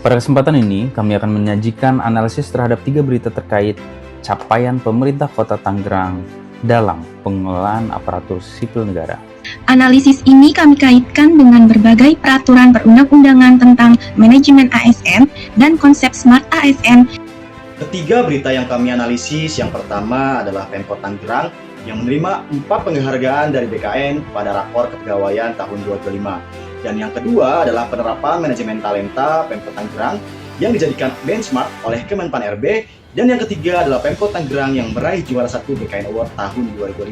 Pada kesempatan ini, kami akan menyajikan analisis terhadap 3 berita terkait capaian pemerintah Kota Tangerang dalam pengelolaan aparatur sipil negara. Analisis ini kami kaitkan dengan berbagai peraturan perundang-undangan tentang manajemen ASN dan konsep Smart ASN. Ketiga berita yang kami analisis, yang pertama adalah Pemkot Tangerang yang menerima 4 penghargaan dari BKN pada Rakor Kepegawaian tahun 2025. Dan yang kedua adalah penerapan manajemen talenta Pemkot Tangerang yang dijadikan benchmark oleh Kemenpan RB. Dan yang ketiga adalah Pemkot Tangerang yang meraih juara 1 BKN Award tahun 2005.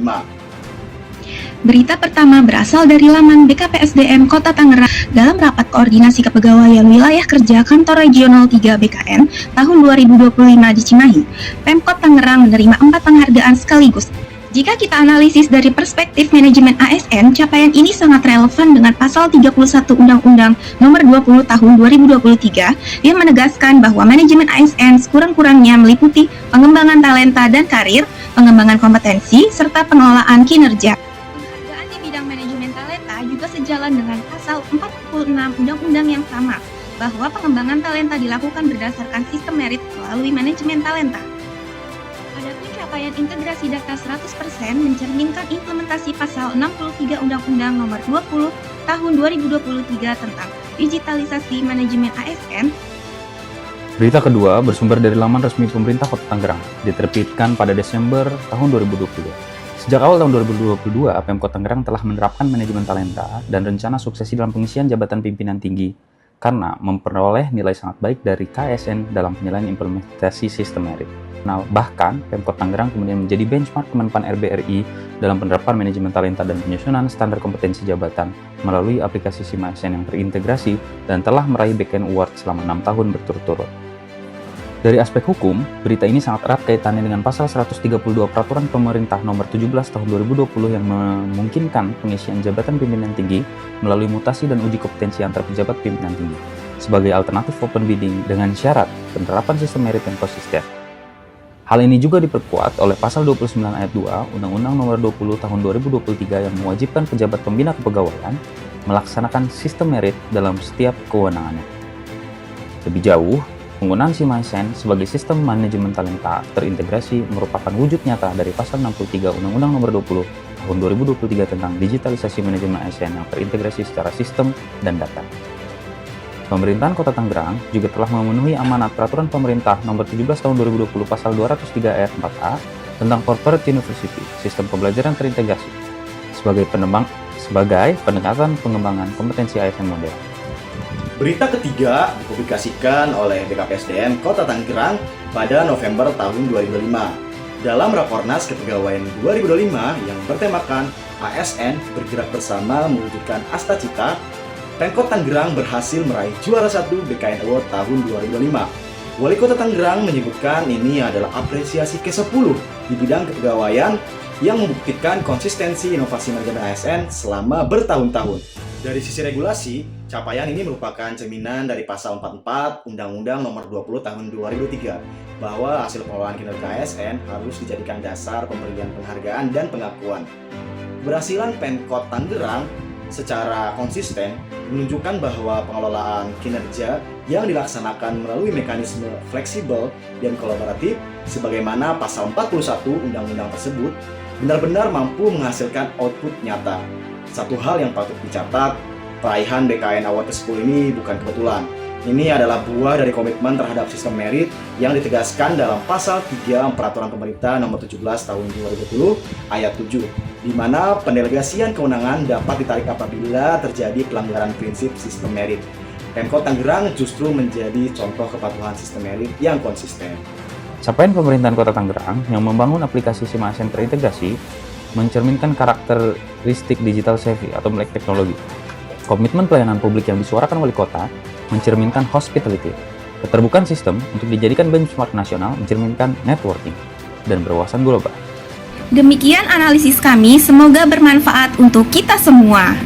Berita pertama berasal dari laman BKPSDM Kota Tangerang. Dalam rapat koordinasi kepegawaian wilayah kerja Kantor Regional 3 BKN tahun 2025 di Cimahi, Pemkot Tangerang menerima 4 penghargaan sekaligus. Jika kita analisis dari perspektif manajemen ASN, capaian ini sangat relevan dengan pasal 31 Undang-Undang Nomor 20 Tahun 2023 yang menegaskan bahwa manajemen ASN sekurang-kurangnya meliputi pengembangan talenta dan karir, pengembangan kompetensi, serta pengelolaan kinerja. Penghargaan di bidang manajemen talenta juga sejalan dengan pasal 46 Undang-Undang yang sama, bahwa pengembangan talenta dilakukan berdasarkan sistem merit melalui manajemen talenta. Adapun capaian integrasi data 100% mencerminkan implementasi pasal 63 Undang-Undang Nomor 20 Tahun 2023 tentang digitalisasi manajemen ASN. Berita kedua bersumber dari laman resmi pemerintah Kota Tangerang, diterbitkan pada Desember tahun 2022. Sejak awal tahun 2022, Pemkot Tangerang telah menerapkan manajemen talenta dan rencana suksesi dalam pengisian jabatan pimpinan tinggi karena memperoleh nilai sangat baik dari KSN dalam penilaian implementasi sistem merit. Nah, bahkan Pemkot Tangerang kemudian menjadi benchmark Kemenpan RBRI dalam penerapan manajemen talenta dan penyusunan standar kompetensi jabatan melalui aplikasi SIM ASN yang terintegrasi dan telah meraih BKN Award selama 6 tahun berturut-turut. Dari aspek hukum, berita ini sangat erat kaitannya dengan pasal 132 Peraturan Pemerintah Nomor 17 Tahun 2020 yang memungkinkan pengisian jabatan pimpinan tinggi melalui mutasi dan uji kompetensi antar pejabat pimpinan tinggi sebagai alternatif open bidding dengan syarat penerapan sistem merit yang konsisten. Hal ini juga diperkuat oleh pasal 29 ayat 2 Undang-Undang Nomor 20 Tahun 2023 yang mewajibkan pejabat pembina kepegawaian melaksanakan sistem merit dalam setiap kewenangannya. Lebih jauh, penggunaan SIM ASN sebagai sistem manajemen talenta terintegrasi merupakan wujud nyata dari pasal 63 Undang-Undang Nomor 20 Tahun 2023 tentang digitalisasi manajemen ASN yang terintegrasi secara sistem dan data. Pemerintahan Kota Tangerang juga telah memenuhi amanat Peraturan Pemerintah Nomor 17 Tahun 2020 Pasal 203 Ayat 4A tentang Corporate University, Sistem Pembelajaran Terintegrasi, sebagai pendekatan pengembangan kompetensi ASN modern. Berita ketiga dipublikasikan oleh BKPSDM Kota Tangerang pada November tahun 2005 dalam Rakornas Kepegawaian 2025 yang bertemakan ASN bergerak bersama mewujudkan Asta Cita. Pemkot Tangerang berhasil meraih juara 1 BKN Award tahun 2025. Wali Kota Tangerang menyebutkan ini adalah apresiasi ke-10 di bidang kepegawaian yang membuktikan konsistensi inovasi manajemen ASN selama bertahun-tahun. Dari sisi regulasi, capaian ini merupakan cerminan dari pasal 44 Undang-Undang Nomor 20 Tahun 2003 bahwa hasil pengelolaan kinerja ASN harus dijadikan dasar pemberian penghargaan dan pengakuan. Keberhasilan Pemkot Tangerang secara konsisten menunjukkan bahwa pengelolaan kinerja yang dilaksanakan melalui mekanisme fleksibel dan kolaboratif sebagaimana pasal 41 undang-undang tersebut benar-benar mampu menghasilkan output nyata. Satu hal yang patut dicatat, peraihan BKN Award ke-10 ini bukan kebetulan. Ini adalah buah dari komitmen terhadap sistem merit yang ditegaskan dalam pasal 3 Peraturan Pemerintah Nomor 17 Tahun 2020 Ayat 7, di mana pendelegasian kewenangan dapat ditarik apabila terjadi pelanggaran prinsip sistem merit. Pemkot Tangerang justru menjadi contoh kepatuhan sistem merit yang konsisten. Capaian pemerintahan Kota Tangerang yang membangun aplikasi SIM ASN terintegrasi mencerminkan karakteristik digital savvy atau melek teknologi. Komitmen pelayanan publik yang disuarakan wali kota mencerminkan hospitality. Keterbukaan sistem untuk dijadikan benchmark nasional mencerminkan networking dan berwawasan global. Demikian analisis kami, semoga bermanfaat untuk kita semua.